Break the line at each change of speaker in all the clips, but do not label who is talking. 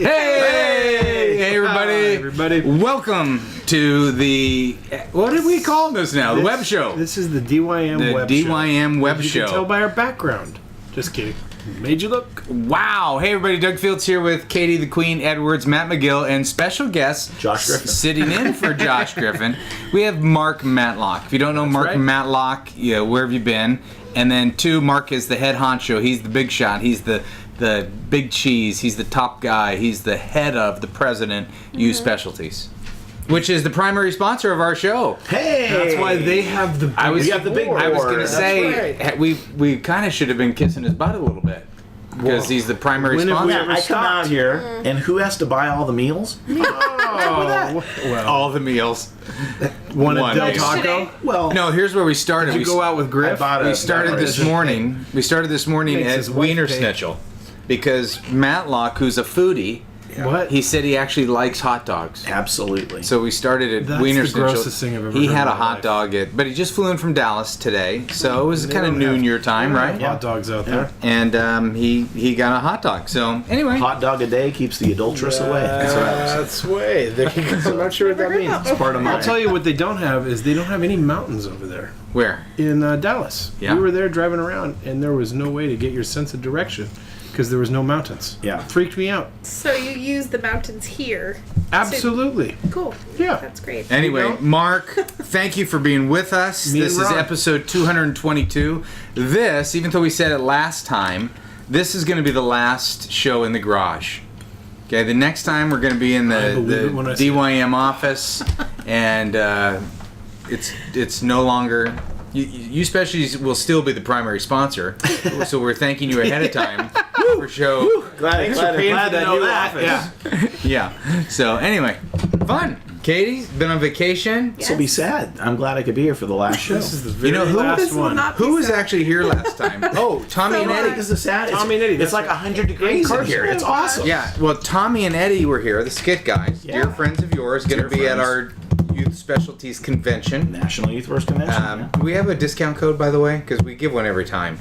Hey, everybody.
Hi, everybody.
Welcome to the, what did we call this now? The web show.
This is the DYM
The
web
DYM
show.
web
You
show.
can tell by our background. Just kidding. Made you look.
Wow. Hey, everybody. Doug Fields here with Katie the Queen Edwards, Matt McGill, and special guest
Josh Griffin.
sitting in for Josh Griffin. We have Mark Matlock. If you don't know Mark
right.
Matlock, yeah, where have you been? And then two, Mark is the head honcho. He's the big shot. He's the big cheese. He's the top guy. He's the head of the President U Specialties, which is the primary sponsor of our show.
Hey,
That's why they have the.
We got the big
I was
board.
going to
That's
say
right.
we kind of should have been kissing his butt a little bit because he's the primary
When have
sponsor.
we
Yeah,
ever
I come
stopped?
out here, and who has to buy all the meals?
Oh, well.
All the meals.
One
One
at Del
meal.
Taco.
Well,
No, here's where we started.
Did you go out with
I
Griff?
bought
We started this morning. We started this morning
Makes
at
his wife
Wiener
pay.
Schnitzel because Matlock, who's a foodie,
What?
he said he actually likes hot dogs.
absolutely.
So we started at
That's
Wiener
the
Schnitzel.
grossest thing I've ever
He
heard
had
in
a
my
hot
life.
dog but he just flew in from Dallas today, so it was
They
kind of
don't
noon
have-
your time,
they don't
right?
have Hot dogs out
Yeah.
there.
And he got a hot dog. So anyway,
Hot dog a day keeps the adulteress away. That's what I was saying.
That's way. There you go. I'm not sure what that means.
It's part of my.
I'll tell you what they don't have is they don't have any mountains over there
where?
in Dallas.
Yeah.
We were there driving around, and there was no way to get your sense of direction because there was no mountains.
Yeah.
Freaked me out.
So you use the mountains here.
Absolutely.
Cool.
Yeah.
That's great.
Anyway,
you go.
Mark, thank you for being with us.
Me
This
and
is
Ron.
episode 222. This, even though we said it last time, this is going to be the last show in the garage. Okay, the next time we're going to be in
I
the
believe it when I see it.
DYM office, and it's no longer. You Specialties will still be the primary sponsor, so we're thanking you ahead of time for show.
Glad to know that.
Yeah.
Yeah. So anyway, fun. Katie, been on vacation.
This will be sad. I'm glad I could be here for the last show.
This is the very
know who-
last
This will
one.
not be
Who was
sad.
actually here last time? Oh, Tommy and
So
Eddie.
This is sad.
Tommy and Eddie,
It's
that's
like
right.
100 degrees in here. It's awesome.
Yeah, well, Tommy and Eddie were here, the skit guys,
Yeah.
dear friends of yours, going to
Dear
be at
friends.
our Youth Specialties Convention.
National Youth Force Convention.
Do we have a discount code, by the way? Because we give one every time.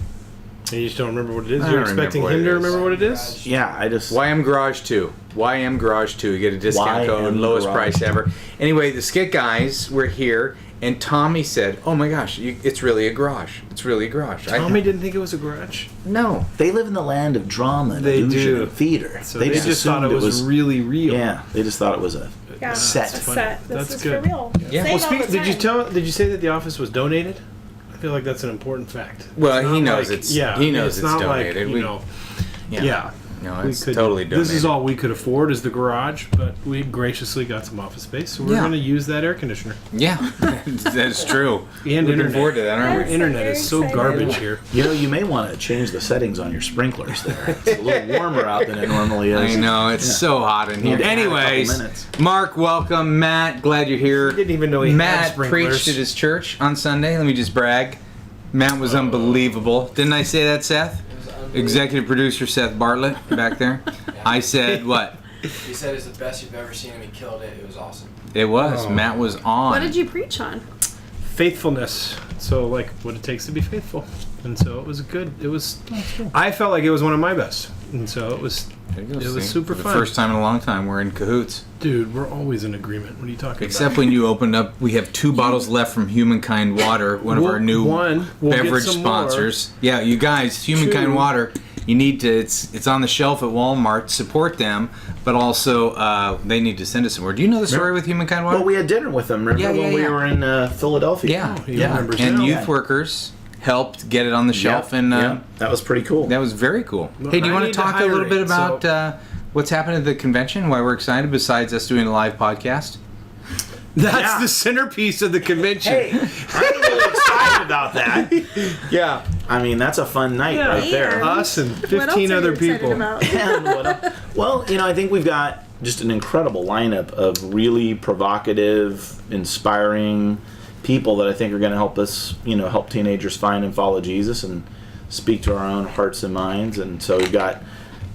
You just don't remember what it is.
I
You're
don't remember
expecting
what
him
it
to
is.
remember what it is.
Yeah, I just.
YM Garage 2. YM Garage 2. You get a discount code,
YM
lowest
Garage
price
2.
ever. Anyway, the skit guys were here, and Tommy said, oh my gosh, it's really a garage. It's really a garage.
Tommy didn't think it was a garage,
No.
They live in the land of drama and
They
illusion
do.
and theater.
so they just thought it
assumed
was really real.
Yeah, they just thought it was a
Yeah.
set.
A
funny.
set. This
That's
is
good.
for real.
Yeah.
Say
Well,
it all the time.
Did you say that the office was donated? I feel like that's an important fact.
Well,
It's
he
not
knows
like-
it's
yeah,
he knows it's
not
donated.
Like,
We-
you know,
Yeah.
yeah.
No,
We
it's
could-
totally donated.
This is all we could afford is the garage, but we graciously got some office space, so we're
Yeah.
going to use that air conditioner.
Yeah, that's true.
And
Looking
internet.
forward to that, aren't
Our
we?
Yes.
internet is so
Very
garbage
excited.
here.
You know, you may want to change the settings on your sprinklers there. It's a little warmer out than it normally is.
I know, it's
Yeah.
so hot in here.
Yeah, add a couple
Anyways,
minutes.
Mark, welcome. Matt, glad you're here.
Didn't even know he had
Matt
sprinklers.
preached at his church on Sunday. Let me just brag. Matt was unbelievable. Didn't I say that, Seth? Executive producer Seth Bartlett back there. I said what?
He said it's the best you've ever seen him. He killed it. It was awesome.
It was.
Oh.
Matt was on.
What did you preach on?
Faithfulness. So, like, what it takes to be faithful. And so it was good. It was. I felt like it was one of my best. And so it was.
There you go,
It was
see?
super
For
fun.
the first time in a long time, we're in cahoots.
Dude, we're always in agreement. What are you talking
Except
about?
when you opened up, we have 2 bottles left from Humankind Water, one of
We'll-
our new
one. We'll get
beverage
some more.
sponsors. Yeah, you guys, Humankind
2.
Water. You need to. It's on the shelf at Walmart. Support them, but also they need to send us some more. Do you know the story with Humankind Water?
Well, we had dinner with them. Remember
Yeah,
when we
yeah.
were in Philadelphia?
yeah,
he
yeah.
remembers
And
now.
youth workers helped get it on the shelf, and
that was pretty cool.
that was very cool.
Well,
Hey, do you
I
want
need
to
to
talk a little
hire
bit
it,
about
so-
what's happened at the convention? Why we're excited besides us doing a live podcast?
That's
Yeah.
the centerpiece of the convention.
Hey, I'm really excited about that.
Yeah.
I mean, that's a fun night
Yeah.
right there.
And
Us and
what else
15
are
other
you excited
people.
about?
And well, you know, I think we've got just an incredible lineup of really provocative, inspiring people that I think are going to help us, you know, help teenagers find and follow Jesus and speak to our own hearts and minds. And so we've got,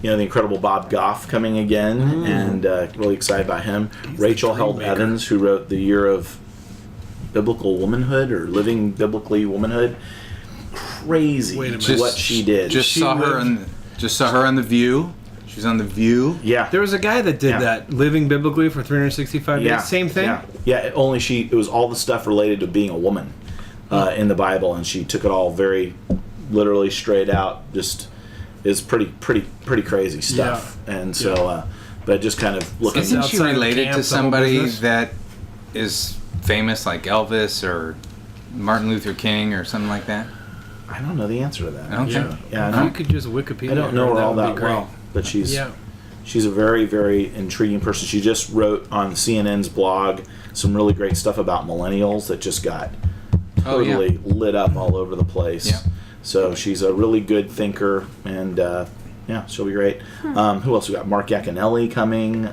you know, the incredible Bob Goff coming again, and really excited about him. Rachel Held
maker.
Evans, who wrote The Year of Biblical Womanhood or Living Biblically Womanhood. Crazy
Wait a minute.
what she did.
Just
She
saw her
lived-
on The View. She was on The View.
Yeah.
There was a guy that did
Yeah.
that, living biblically for 365
Yeah.
days. Same thing.
Yeah. Only it was all the stuff related to being a woman in the Bible, and she took it all very literally straight out. Just is pretty crazy stuff. And so, but just kind of looking.
Isn't she
outside of
related
camp,
to
the whole
somebody
business?
that is famous, like Elvis or Martin Luther King or something like that?
I don't know the answer to that.
Okay.
Yeah.
If you could just Wikipedia.
I don't know her all
would be
that
great.
well, but she's
Yeah.
she's a very, very intriguing person. She just wrote on CNN's blog some really great stuff about millennials that just got
Oh, yeah.
totally lit up all over the place.
Yeah.
So she's a really good thinker, and yeah, she'll be great. Who else we got? Mark Yaconelli coming.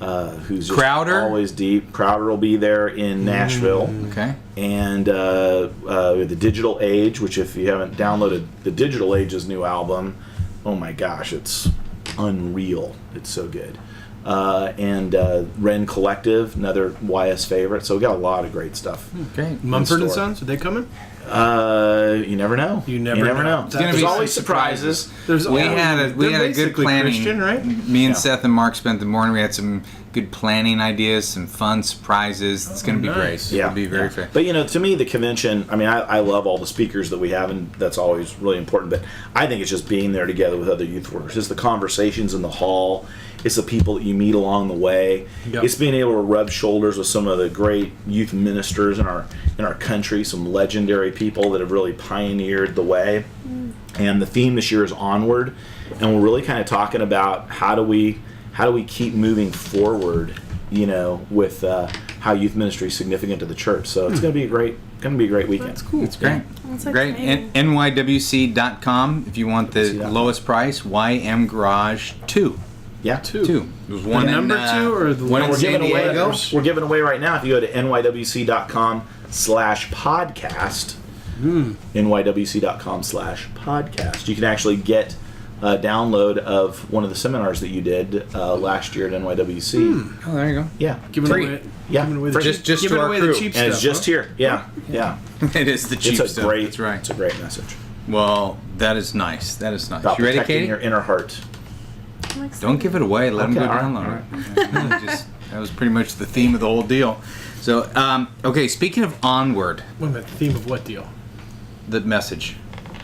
Who's just
Crowder?
always deep. Crowder will be there in Nashville.
Okay.
And we have the Digital Age, which if you haven't downloaded the Digital Age's new album, oh my gosh, it's unreal. It's so good. And Ren Collective, another YS favorite. So we got a lot of great stuff.
Great.
Mumford and
store.
Sons, are they coming?
You never know.
You never know. It's
gonna
There's
be
always
some
surprises.
There's
We
always-
had a
they're
good
basically
planning.
Christian, right?
Me and
Yeah.
Seth and Mark spent the morning. We had some good planning ideas, some fun surprises. It's going to be
nice.
great.
Yeah,
It'll be very fair.
But to me, the convention. I mean, I love all the speakers that we have, and that's always really important. But I think it's just being there together with other youth workers. It's the conversations in the hall. It's the people that you meet along the way.
Yep.
It's being able to rub shoulders with some of the great youth ministers in our country. Some legendary people that have really pioneered the way. And the theme this year is onward, and we're really kind of talking about how do we keep moving forward, with how youth ministry is significant to the church. So it's going to be a great weekend.
That's cool.
It's great.
That's
Great.
exciting.
NYWC.com if you want the
NYWC.com.
lowest price. YM Garage 2.
Yeah.
Two. There's one
number
in,
two or the
one in
We're
San
giving away.
Diego.
We're giving away right now. If you go to nywc.com/podcast, nywc.com/podcast, you can actually get a download of one of the seminars that you did last year at NYWC.
Oh, there you go.
Yeah,
Giving
Free.
away,
Yeah.
giving away the
Just-
cheap,
just
giving
to our
away
crew.
the cheap
and
stuff.
it's just
huh?
here. Yeah.
It is the cheap
It's a
stuff.
great.
That's right.
It's a great message
Well, that is nice. That is nice.
about
You ready,
protecting
Katie?
your inner heart.
I'm excited.
Don't give it away. Let
Okay,
them go
all right,
download it. Yeah, that was pretty much the theme of the whole deal. So, okay, speaking of onward,
Wait a minute, the theme of what deal?
the message.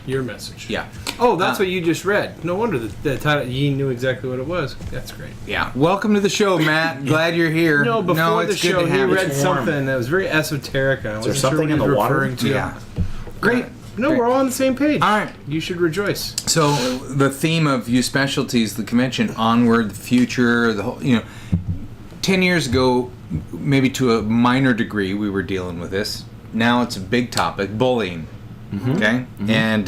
Your message.
Yeah.
Oh, that's
Uh,
what you just read. No wonder the title. You knew exactly what it was. That's great.
Yeah. Welcome to the show, Matt. Glad you're here.
No, before the
it's good
show,
to
he
have you.
read
It's warm.
something that was very esoteric. I wasn't
something
sure what
in
he
the
was
water?
referring to.
Yeah. Great.
No,
Great.
we're all on the same page.
All right.
You should rejoice.
So the theme of youth specialties, the convention, onward, the future, the whole, 10 years ago, maybe to a minor degree, we were dealing with this. Now it's a big topic, bullying. Okay, and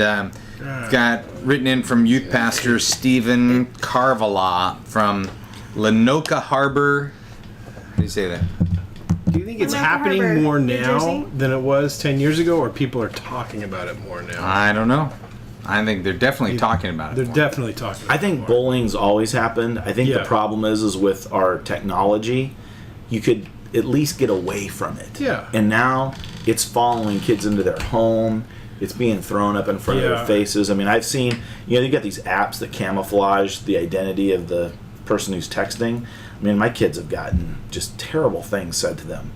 got written in from youth pastor Stephen Carvala from Lenoka Harbor. How do you say that?
Do you think it's
Lenoka
happening
Harbor,
more
New
now
Jersey?
than it was 10 years ago, or people are talking about it more now?
I don't know. I think they're definitely talking about it.
They're
more.
definitely talking about
I
it
think
more.
bullying's always happened. I think
Yeah.
the problem is with our technology, you could at least get away from it.
Yeah.
And now it's following kids into their home. It's being thrown up in front of
Yeah.
their faces. I mean, I've seen, you got these apps that camouflage the identity of the person who's texting. I mean, my kids have gotten just terrible things said to them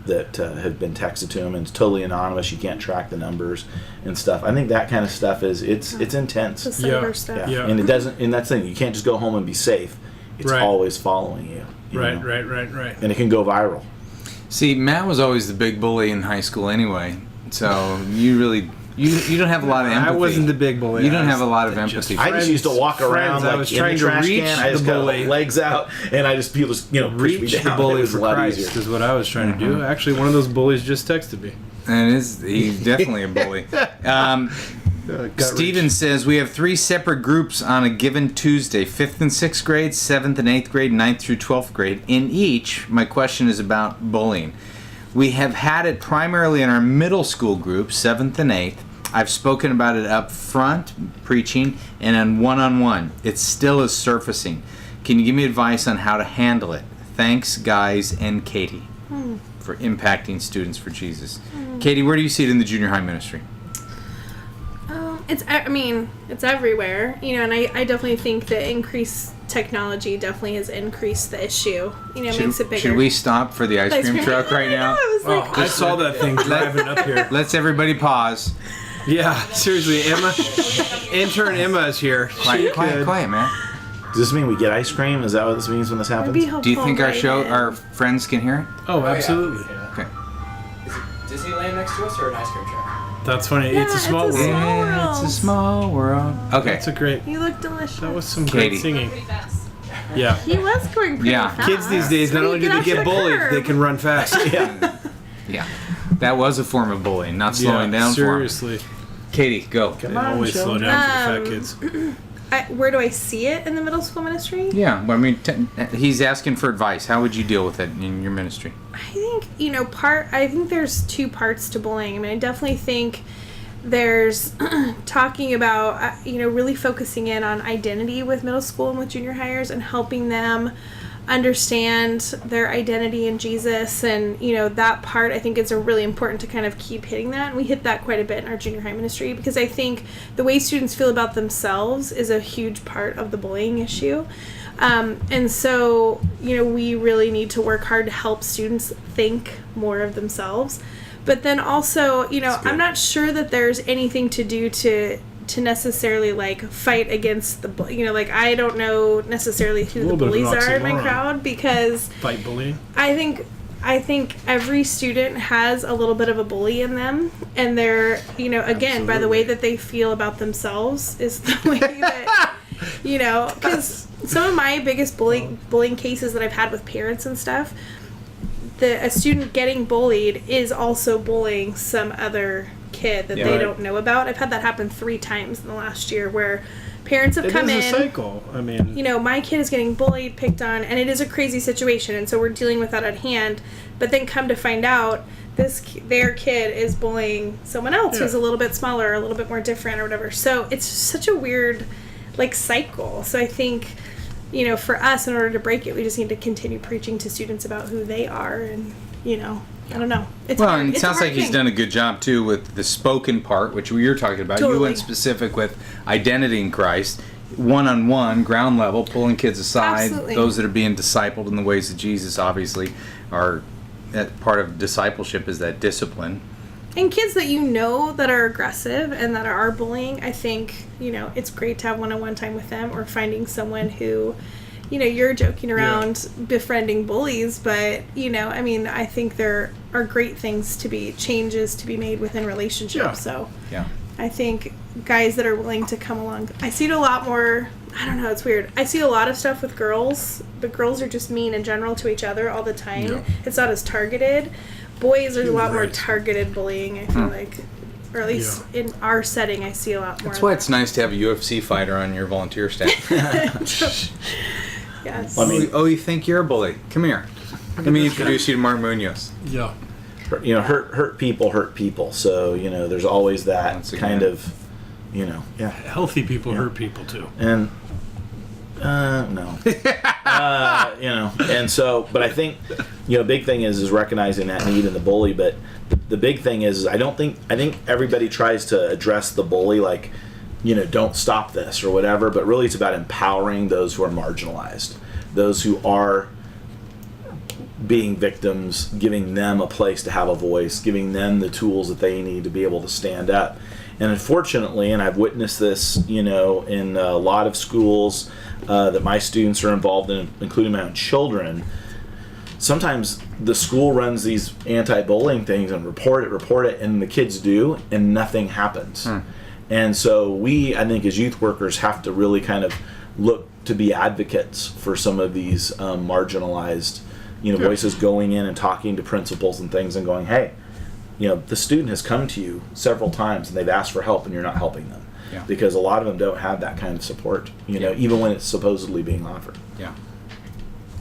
that have been texted to them, and it's totally anonymous. You can't track the numbers and stuff. I think that kind of stuff it's intense.
The cyber
Yeah.
stuff.
Yeah.
Yeah.
And it doesn't, and that's the thing, you can't just go home and be safe. It's
Right.
always following you. you
Right,
know?
right.
And it can go viral.
See, Matt was always the big bully in high school anyway, so you really you don't have a lot of empathy.
I wasn't the big bully.
You don't
I
have a
was
lot of
just
empathy.
I just used to walk around
friends. I
like
was
in
trying
the
to
trash
reach
can. I just
the
got
bully.
legs out, and I just people just push me
Reach
down.
the bully
It was
for
a lot
Christ
easier.
is what I was trying to do. Actually, one of those bullies just texted me.
And he's definitely a bully. Steven says we have 3 separate groups on a given Tuesday: 5th and 6th grade, 7th and 8th grade, 9th through 12th grade. In each, my question is about bullying. We have had it primarily in our middle school group, 7th and 8th. I've spoken about it up front, preaching, and on one-on-one. It still is surfacing. Can you give me advice on how to handle it? Thanks, guys, and Katie, for impacting students for Jesus. Katie, where do you see it in the junior high ministry?
I mean, it's everywhere, you know, and I definitely think that increased technology definitely has increased the issue. You know, makes it bigger.
Should we stop for the ice cream truck right now?
I was like,
I saw that thing driving up here.
Let's everybody pause.
Yeah, seriously, Emma, intern Emma is here.
Quiet, man.
Does this mean we get ice cream? Is that what this means when this
I'd
happens?
be hopeful
Do you think
right in.
our friends can hear it?
Oh, absolutely.
Yeah.
Okay.
Is it Disneyland next to us or an ice cream truck?
That's funny. It's a
it's
small
a
world.
small
Yeah, it's a
world.
small world. Okay.
That's a great.
You look delicious.
That was some
Katie.
great singing. Yeah.
He was going pretty
Yeah.
fast.
Kids these days, not
When
only
you
do they
off
get
the
bullied,
curb.
they can run fast.
Yeah.
Yeah. That was a form of bullying, not slowing down
seriously.
for him. Katie, go.
They always slow down for the fat kids.
Where do I see it in the middle school ministry?
Yeah, well, I mean, he's asking for advice. How would you deal with it in your ministry?
I think, you know, I think there's two parts to bullying. I mean, I definitely think there's talking about, you know, really focusing in on identity with middle school and with junior hires and helping them understand their identity in Jesus. And, you know, that part, I think it's really important to kind of keep hitting that. And we hit that quite a bit in our junior high ministry because I think the way students feel about themselves is a huge part of the bullying issue. And so, you know, we really need to work hard to help students think more of themselves. But then also, you know, I'm not sure that there's anything to do to necessarily like fight against the, you know, like I don't know necessarily who the bullies are in my crowd because
Fight bullying.
I think every student has a little bit of a bully in them, and they're, you know, again, by the way that they feel about themselves is the way that, you know, because some of my biggest bullying cases that I've had with parents and stuff, a student getting bullied is also bullying some other kid that they don't know about. I've had that happen 3 times in the last year where parents have come in.
It is a cycle. I mean,
You know, my kid is getting bullied, picked on, and it is a crazy situation, and so we're dealing with that at hand. But then come to find out, their kid is bullying someone else who's a little bit smaller, a little bit more different, or whatever. So it's such a weird, like, cycle. So I think, you know, for us, in order to break it, we just need to continue preaching to students about who they are, and, you know, I don't know. It's
Well,
hard.
and it
It's
sounds
a hard
like he's
thing.
done a good job too with the spoken part, which you're talking about. You
Totally.
went specific with identity in Christ, one-on-one, ground level, pulling kids aside.
Absolutely.
Those that are being discipled in the ways of Jesus, obviously, are that part of discipleship is that discipline.
And kids that you know that are aggressive and that are bullying, I think, you know, it's great to have one-on-one time with them, or finding someone who, you know, you're joking around befriending bullies, but, you know, I mean, I think there are great changes to be made within relationships.
Yeah.
So
Yeah.
I think guys that are willing to come along, I see it a lot more, I don't know, it's weird. I see a lot of stuff with girls, but girls are just mean in general to each other all the time.
Yeah.
It's not as targeted. Boys, there's a lot more targeted bullying, I feel like. Or at least in our setting, I see a lot more.
That's
of
why
that.
it's nice to have a UFC fighter on your volunteer staff.
Yes.
I mean,
Oh, you think you're a bully? Come here. Let me introduce you to Mark Munoz.
yeah.
you know, hurt people. So, you know, there's always that
Once
kind
again.
of, you know, yeah.
Healthy people hurt people too.
And no, you know, and so, but I think, you know, big thing is recognizing that need in the bully. But the big thing is I think everybody tries to address the bully like, you know, don't stop this or whatever. But really, it's about empowering those who are marginalized, those who are being victims, giving them a place to have a voice, giving them the tools that they need to be able to stand up. And unfortunately, and I've witnessed this, you know, in a lot of schools that my students are involved in, including my own children, sometimes the school runs these anti-bullying things and report it, and the kids do, and nothing happens. And so we, I think, as youth workers, have to really kind of look to be advocates for some of these marginalized, you know, voices, going in and talking to principals and things and going, hey, you know, the student has come to you several times and they've asked for help and you're not helping them.
Yeah.
Because a lot of them don't have that kind of support, you know, even when it's supposedly being offered.
Yeah.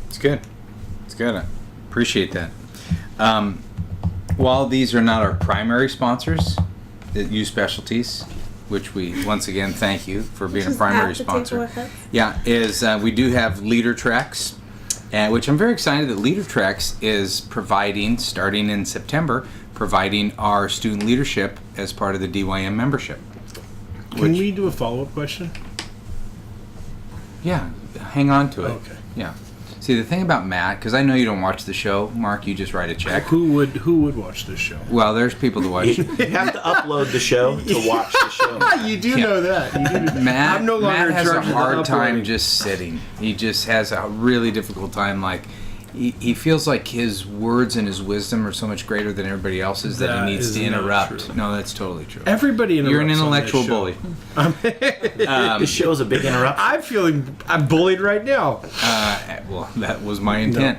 It's good. It's good. I appreciate that. While these are not our primary sponsors, at U Specialties, which we once again thank you for being a
Just
primary
at the
sponsor.
table with us.
Yeah, is we do have Leader Treks, which I'm very excited that Leader Treks is providing, starting in September, providing our student leadership as part of the DYM membership.
Can we do a follow-up question?
Yeah, hang on to it.
Okay.
Yeah. See, the thing about Matt, because I know you don't watch the show, Mark, you just write a check.
Who would watch this show?
Well, there's people to watch.
You have to upload the show to watch the show.
You do know that. You do.
Matt,
I'm no longer
Matt
in
has a
charge of the
hard time
uploading.
just sitting. He just has a really difficult time. Like, he feels like his words and his wisdom are so much greater than everybody else's that
That
he needs
is
to
not
interrupt.
true.
No, that's totally true.
Everybody interrupts.
You're an
on this
intellectual
show.
bully.
This show's a big interruption.
I'm bullied right now.
Well, that was my intent.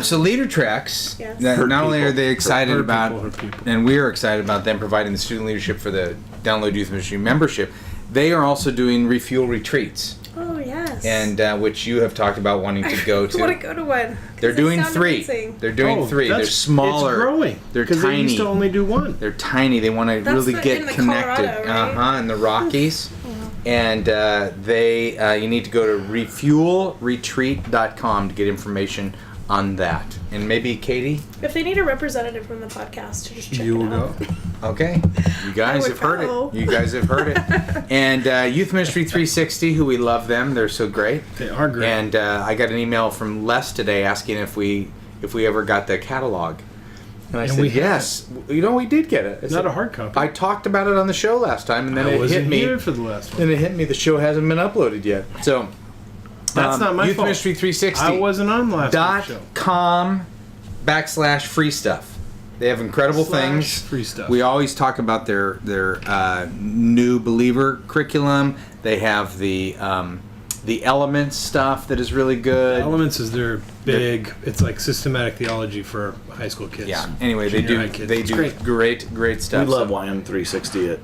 So Leader Treks,
Yes.
that
Hurt
not only
people.
are they excited
Hurt
about,
people, hurt people.
and we are excited about them providing the student leadership for the Download Youth Ministry membership, they are also doing refuel retreats,
Oh yes.
and which you have talked about wanting to go
I want to
to.
go to one. 'cause
They're
they
doing
sound
3.
amazing.
They're doing 3. They're smaller.
It's growing.
They're
because they used
tiny.
to only do one.
They're tiny. They want to
That's
really
the-
get
in the
connected.
Colorado, right?
In the Rockies. And you need to go to refuelretreat.com to get information on that. And maybe Katie.
If they need a representative from the podcast to just check
You
it
will
out.
go.
Okay, you guys
would
have heard
go.
it. You guys have heard it. And Youth Ministry 360, who we love them. They're so great.
They are great.
And I got an email from Les today asking if we ever got the catalog. And I said,
we have
yes. You know, we did get it. I
Not
said,
a hard copy.
I talked about it on the show last time, and then
I
it
wasn't
hit me.
here for the last one.
Then it hit me. The show hasn't been uploaded yet. So
That's not my
Youth
fault.
Ministry 360.
I wasn't on last week's show.
.com/free stuff. They have incredible things.
Free stuff.
We always talk about their new believer curriculum. They have the Elements stuff that is really good.
Elements is their big. It's like systematic theology for high school kids.
Yeah. Anyway, they
Junior
do
high kids.
they
It's
do
great.
great
We
stuff.
love
So
YM360 at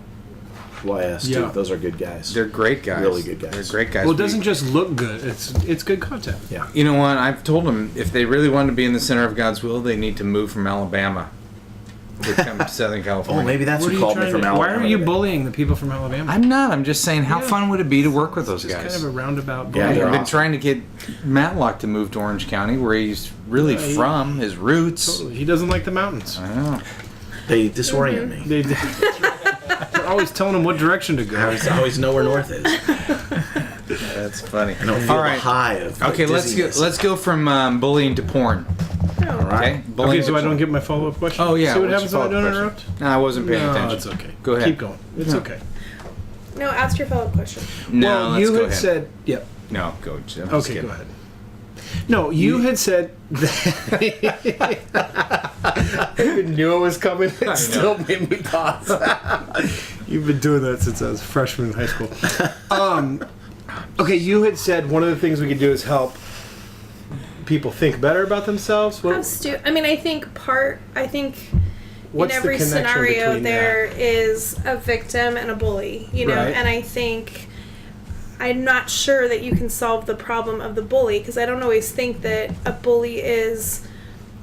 YS too.
Yeah.
Those are good guys.
they're great guys.
Really good guys.
They're great guys.
Well, it doesn't just look good. It's good content.
Yeah.
You know what? I've told them if they really want to be in the center of God's will, they need to move from Alabama to come to Southern California.
Oh, maybe that's
What
who
are you
called me
trying
from
to?
Alabama.
Why are you
today.
bullying the people from Alabama?
I'm not. I'm just saying, how
Yeah.
fun would it be to work with those
It's
guys?
kind of a roundabout.
Yeah,
bullying.
they're
I've been
awesome.
trying to get Matlock to move to Orange County, where he's really
Yeah,
from, his roots.
Totally. He doesn't like the mountains.
I know.
They disorient me.
They, they're always telling him what direction to
I
go.
always know where north is.
That's funny.
I don't feel
All
the
right.
high of
Okay,
dizziness.
let's go from bullying to porn.
Oh.
All right.
Okay. Bullying
Okay, so
to
I don't
porn.
get my follow-up question?
Oh yeah.
See what
what's
happens
your
if I don't
follow-up
interrupt?
question? No, I wasn't paying
No,
attention.
it's okay.
Go ahead.
Keep going. It's
No.
okay.
No, ask your follow-up question.
No,
well,
let's
you
go
had
ahead.
said, yep.
No, go. I'm just
Okay,
kidding.
go ahead. No, you had said. I even knew it was coming. It still made me pause. You've been doing that since I was a freshman in high school. Okay, you had said one of the things we could do is help people think better about themselves. What,
I think
what's
in every
the connection
scenario
between
there
that?
is a victim and a bully,
Right.
and I think I'm not sure that you can solve the problem of the bully, because I don't always think that a bully is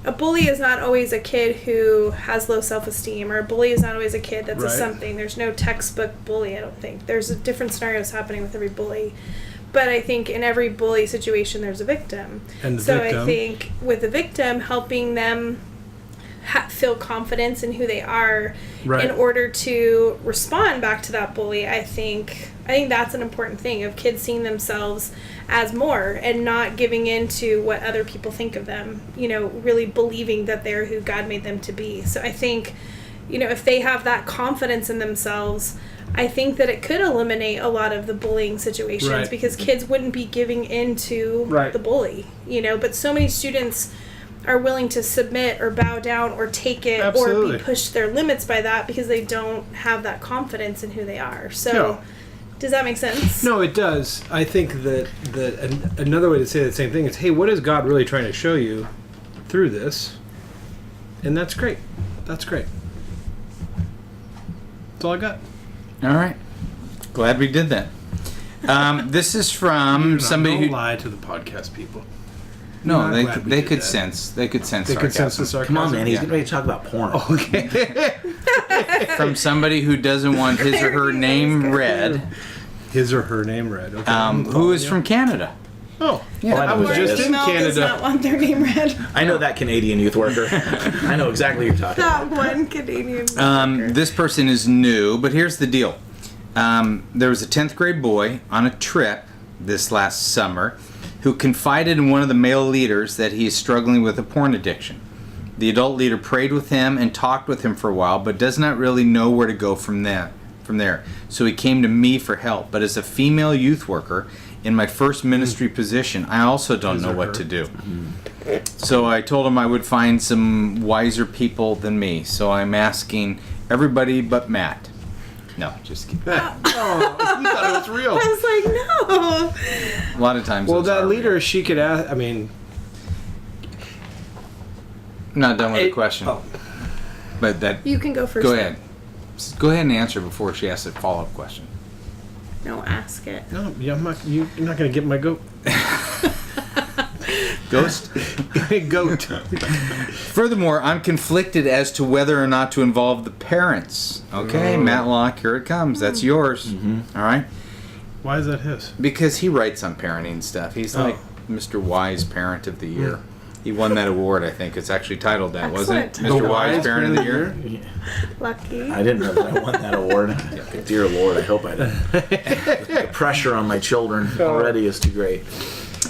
not always a kid who has low self-esteem, or a bully is not always a kid that's a
Right.
something. There's no textbook bully, I don't think. There's different scenarios happening with every bully. But I think in every bully situation there's a victim.
And the
so
victim-
I think with the victim, helping them feel confidence in who they are
Right.
in order to respond back to that bully, I think that's an important thing, of kids seeing themselves as more and not giving in to what other people think of them, really believing that they're who God made them to be. So I think, if they have that confidence in themselves, I think that it could eliminate a lot of the bullying situations,
Right.
because kids wouldn't be giving in to
Right.
the bully, but so many students are willing to submit or bow down or take it or
Absolutely.
be pushed their limits by that because they don't have that confidence in who they are. So
No.
does that make sense?
No, it does. I think that another way to say the same thing is, hey, what is God really trying to show you through this? And that's great. That's great. That's all I got.
All right. Glad we did that. This is from somebody
Don't
who.
lie to the podcast people.
No,
I'm
they
glad
could,
we
they
did
could
that.
sense. They could sense.
They could sense the
sarcasm.
sarcasm.
Come on, man. He's
Yeah.
getting ready to talk about porn.
Okay.
From somebody who doesn't want his or her name read,
His or her name read. Okay.
who is from Canada.
Oh,
Yeah.
Oh, I know
I was
who that
just
is.
in
Mel does not
Canada.
want their name read.
I know that Canadian youth worker. I know exactly what you're talking about.
That one Canadian.
This person is new, but here's the deal. There was a 10th grade boy on a trip this last summer who confided in one of the male leaders that he is struggling with a porn addiction. The adult leader prayed with him and talked with him for a while, but does not really know where to go from there. So he came to me for help. But as a female youth worker in my first ministry position, I also don't know what to do. So I told him I would find some wiser people than me. So I'm asking everybody but Matt. No, just kidding.
Oh, you thought it was real.
I was like, no.
A lot of times.
Well,
those
that
are
leader,
real.
she could ask. I mean,
I'm not done with the question.
Oh.
But that.
You can go first.
Go ahead. Go ahead and answer before she asks a follow-up question.
No, ask it.
No, yeah, you're not going to get my goat.
Ghost?
Goat.
Furthermore, I'm conflicted as to whether or not to involve the parents. Okay, Matlock, here it comes. That's yours. All right?
Why is that his?
Because he writes on parenting stuff. He's like Mr. Wise Parent of the Year. He won that award, I think. It's actually titled that, wasn't it?
Excellent.
Mr. Wise Parent of the Year?
Lucky.
I didn't know that I won that award. Dear Lord, I hope I didn't. The pressure on my children already is too great.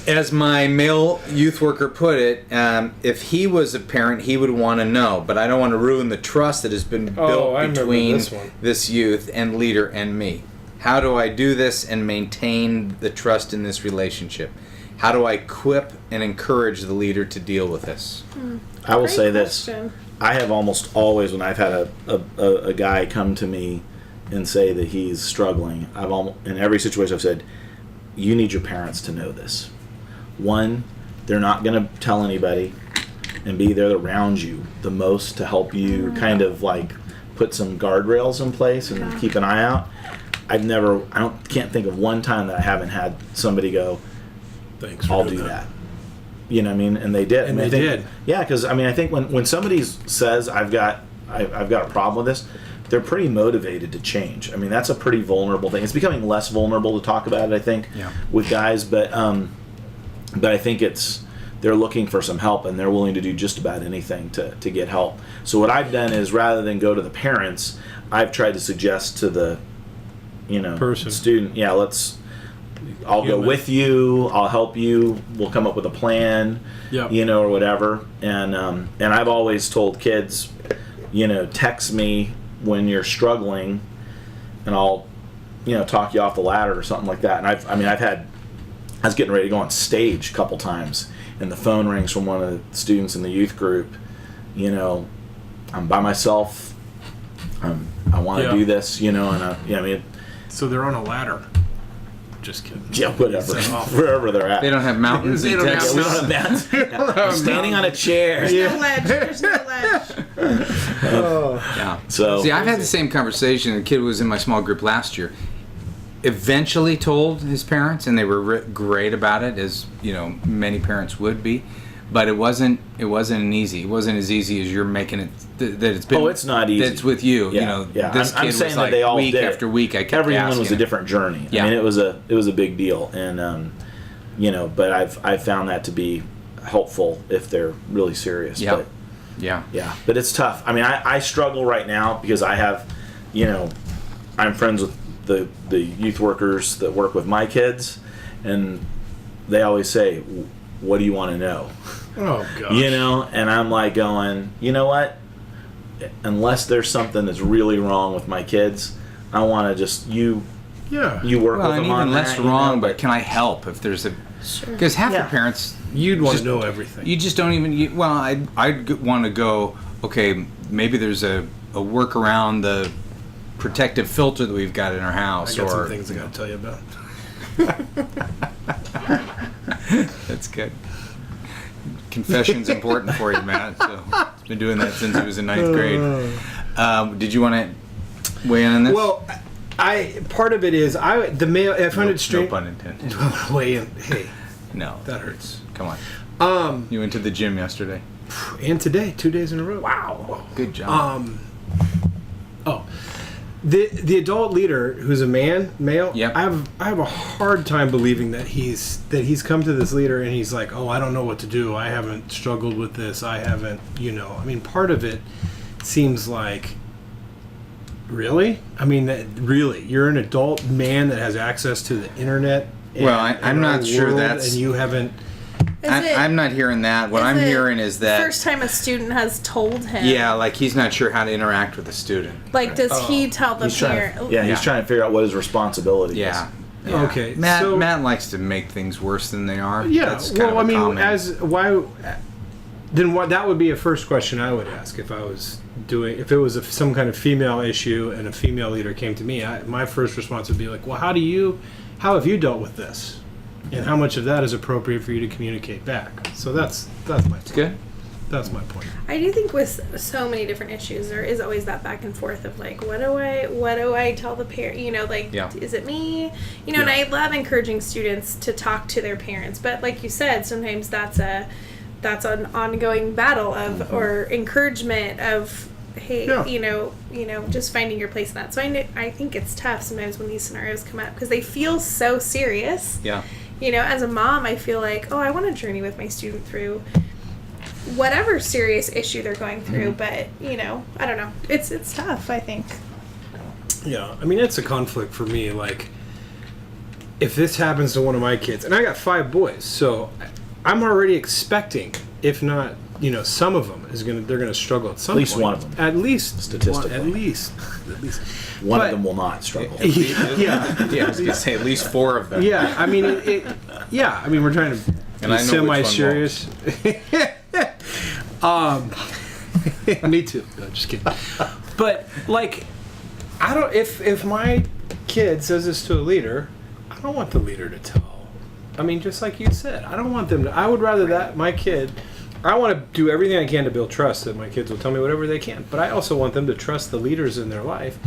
As my male youth worker put it, if he was a parent, he would want to know. But I don't want to ruin the trust that has been built
I remember
between
this one.
this youth and leader and me. How do I do this and maintain the trust in this relationship? How do I equip and encourage the leader to deal with this?
I will
Great
say this.
question.
I have almost always, when I've had a guy come to me and say that he's struggling, in every situation I've said, you need your parents to know this. One, they're not going to tell anybody, and B, they're around you the most to help you kind of like put some guardrails in place and keep an eye out. Can't think of one time that I haven't had somebody go,
Thanks.
I'll do that. You know what I mean? And they did.
And
I
they
think,
did.
Yeah, because I mean, I think when somebody says I've got a problem with this, they're pretty motivated to change. I mean, that's a pretty vulnerable thing. It's becoming less vulnerable to talk about it, I think, with guys. But I think they're looking for some help, and they're willing to do just about anything to get help. So what I've done is, rather than go to the parents, I've tried to suggest to the
Person.
student, I'll go with you. I'll help you. We'll come up with a plan,
Yep.
or whatever. And I've always told kids, text me when you're struggling, and I'll, talk you off the ladder or something like that. And I was getting ready to go on stage a couple times, and the phone rings from one of the students in the youth group. I'm by myself. I want to do this, and
So they're on a ladder. Just kidding.
yeah, whatever, wherever they're at.
They don't have mountains
They
in
don't have
Texas.
We don't have that. I'm standing on a chair.
There's no ledge. There's no ledge.
Yeah.
So
See, I've had the same conversation. The kid was in my small group last year. Eventually told his parents, and they were great about it, as many parents would be. But it wasn't as easy as you're making it. That it's been.
it's not easy.
That it's with you.
Yeah,
This
I'm
kid
saying
was
that
like
they all
week
did.
after week. I kept
Everyone
asking
was a
him.
different journey.
Yeah.
I mean, it was a big deal, and but I've found that to be helpful if they're really serious.
Yeah.
But,
Yeah.
but it's tough. I mean, I struggle right now because I have, I'm friends with the youth workers that work with my kids, and they always say, "What do you want to know?"
Oh gosh.
And I'm like going, you know what? Unless there's something that's really wrong with my kids, I want to just you
Yeah.
work
Well,
with
and
them on
even less
that,
wrong, but can I help if there's a?
Sure.
Because half
Yeah.
the parents,
You'd want
just-
to know everything.
you just don't even. I'd want to go. Okay, maybe there's a workaround the protective filter that we've got in our
I
house,
got some
or
things I got to tell you about.
that's good. Confession's important for you, Matt. So he's been doing that since he was in 9th grade. Did you want to weigh in on this?
Well, part of it is I find it strange.
No pun intended.
Weigh in. Hey,
No,
that hurts.
come on. You went to the gym yesterday.
And today, 2 days in a row.
Wow, good job.
The adult leader who's a male.
Yep.
I have a hard time believing that he's come to this leader and he's like, oh, I don't know what to do. I haven't struggled with this. I haven't, I mean, part of it seems like Really? I mean, really, you're an adult man that has access to the internet.
Well, I'm not
our
sure
world,
that's-
And you haven't.
I'm not hearing that. What I'm hearing is that
first time a student has told him.
yeah, like he's not sure how to interact with a student.
Like, does he tell the
He's trying,
parent?
yeah, he's
Yeah.
trying to figure out what his responsibility
Yeah.
is.
Yeah.
Okay,
Matt.
so-
Matt likes to make things worse than they are.
Yeah.
That's kind
Well,
of
I
a
mean,
common-
then what? That would be a first question I would ask if I was doing. If it was some kind of female issue and a female leader came to me, my first response would be like, "Well, how have you dealt with this, and how much of that is appropriate for you to communicate back?" So that's my
good.
That's my point.
I do think with so many different issues, there is always that back and forth of like, what do I tell the parent? You know, like,
Yeah.
is it me? You know, and I love encouraging students to talk to their parents, but like you said, sometimes that's an ongoing battle of or encouragement of, hey,
Yeah.
you know, just finding your place in that. So I think it's tough sometimes when these scenarios come up because they feel so serious.
Yeah.
You know, as a mom, I feel like, oh, I want to journey with my student through whatever serious issue they're going through, but you know, I don't know. It's tough, I think.
Yeah, I mean, it's a conflict for me. Like, if this happens to one of my kids, and I got 5 boys, so I'm already expecting, if not, you know, some of them they're gonna struggle at some
At least
point.
one of them.
At least
Statistically.
at least.
One
But-
of them will not struggle.
Yeah,
Yeah, I was gonna say at least 4 of them.
yeah. I mean, yeah. I mean, we're trying to
And
be
I know which one
semi-serious. Me too. No, just kidding. But like, I don't. If my kid says this to a leader, I don't want the leader to tell. I mean, just like you said, I don't want them to. I would rather that my kid. I want to do everything I can to build trust that my kids will tell me whatever they can. But I also want them to trust the leaders in their life.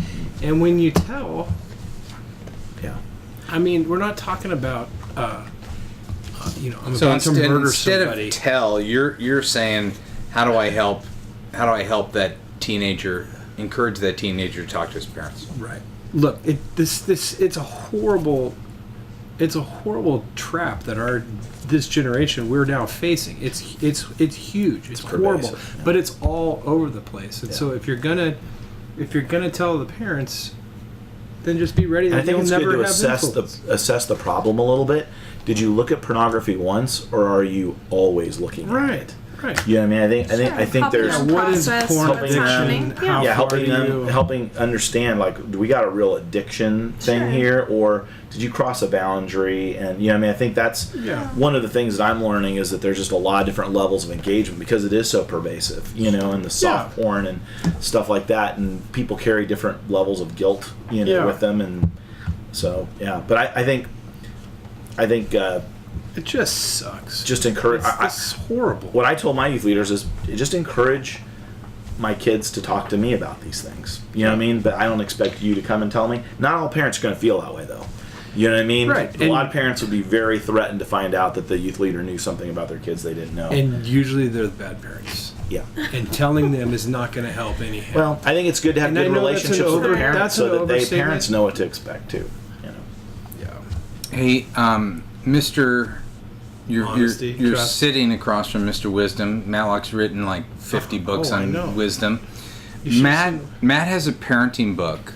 And when you tell,
Yeah.
I mean, we're not talking about. You know, I'm
So
about to murder
instead
somebody.
of tell, you're saying, how do I help that teenager, encourage that teenager to talk to his parents?
Right. Look, it's a horrible trap that this generation we're now facing. It's huge. It's horrible,
pervasive, yeah.
but it's all over the place. And
Yeah.
so if you're gonna tell the parents, then just be ready
And
that
I think
they'll
it's
never
good to
have
assess the problem a little bit. Did you look at pornography once, or are you always looking at
Right.
it?
Right.
You know what I mean? I think
helping
there's
them
What is
process
porn
what's
addiction?
happening.
How
yeah,
far
helping
do
them,
you-
helping understand, like, do we got a real addiction thing
Sure.
here, or did you cross a boundary? And you know, what I mean, I think that's
Yeah.
one of the things that I'm learning is that there's just a lot of different levels of engagement because it is so pervasive, you know, and the soft porn and stuff like that, and people carry different levels of guilt, you know,
Yeah.
with them, and so yeah. But I think
It just sucks.
just encourage.
It's horrible.
What I told my youth leaders is just encourage my kids to talk to me about these things. You know what I mean? But I don't expect you to come and tell me. Not all parents are going to feel that way, though. You know what I mean?
Right.
A lot of parents would be very threatened to find out that the youth leader knew something about their kids they didn't know.
And usually they're the bad parents.
Yeah.
And telling them is not going to help anyhow.
Well, I think it's good to have
And I
good
know that's an
relationships with
over-
the parents
that's
so
an
that
overstatement.
parents know what to expect too. You know.
yeah.
Hey, Mr. You're
Honesty,
you're
trust.
sitting across from Mr. Wisdom. Matlock's written like 50 books
I know.
on wisdom.
You should
Matt has a parenting book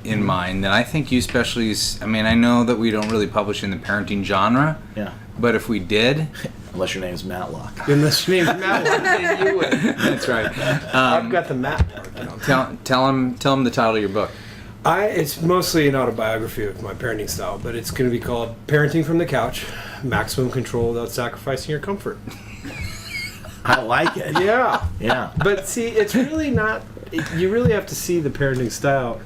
in mind that I think you especially. I mean, I know that we don't really publish in the parenting genre,
Yeah.
but if we did,
Unless your name's Matlock.
Unless your name's Matt, then you would.
that's right.
I've got the Matt part down.
Tell him the title of your book.
It's mostly an autobiography of my parenting style, but it's going to be called Parenting from the Couch: Maximum Control Without Sacrificing Your Comfort.
I like it.
Yeah.
Yeah.
But see, it's really not. You really have to see the parenting style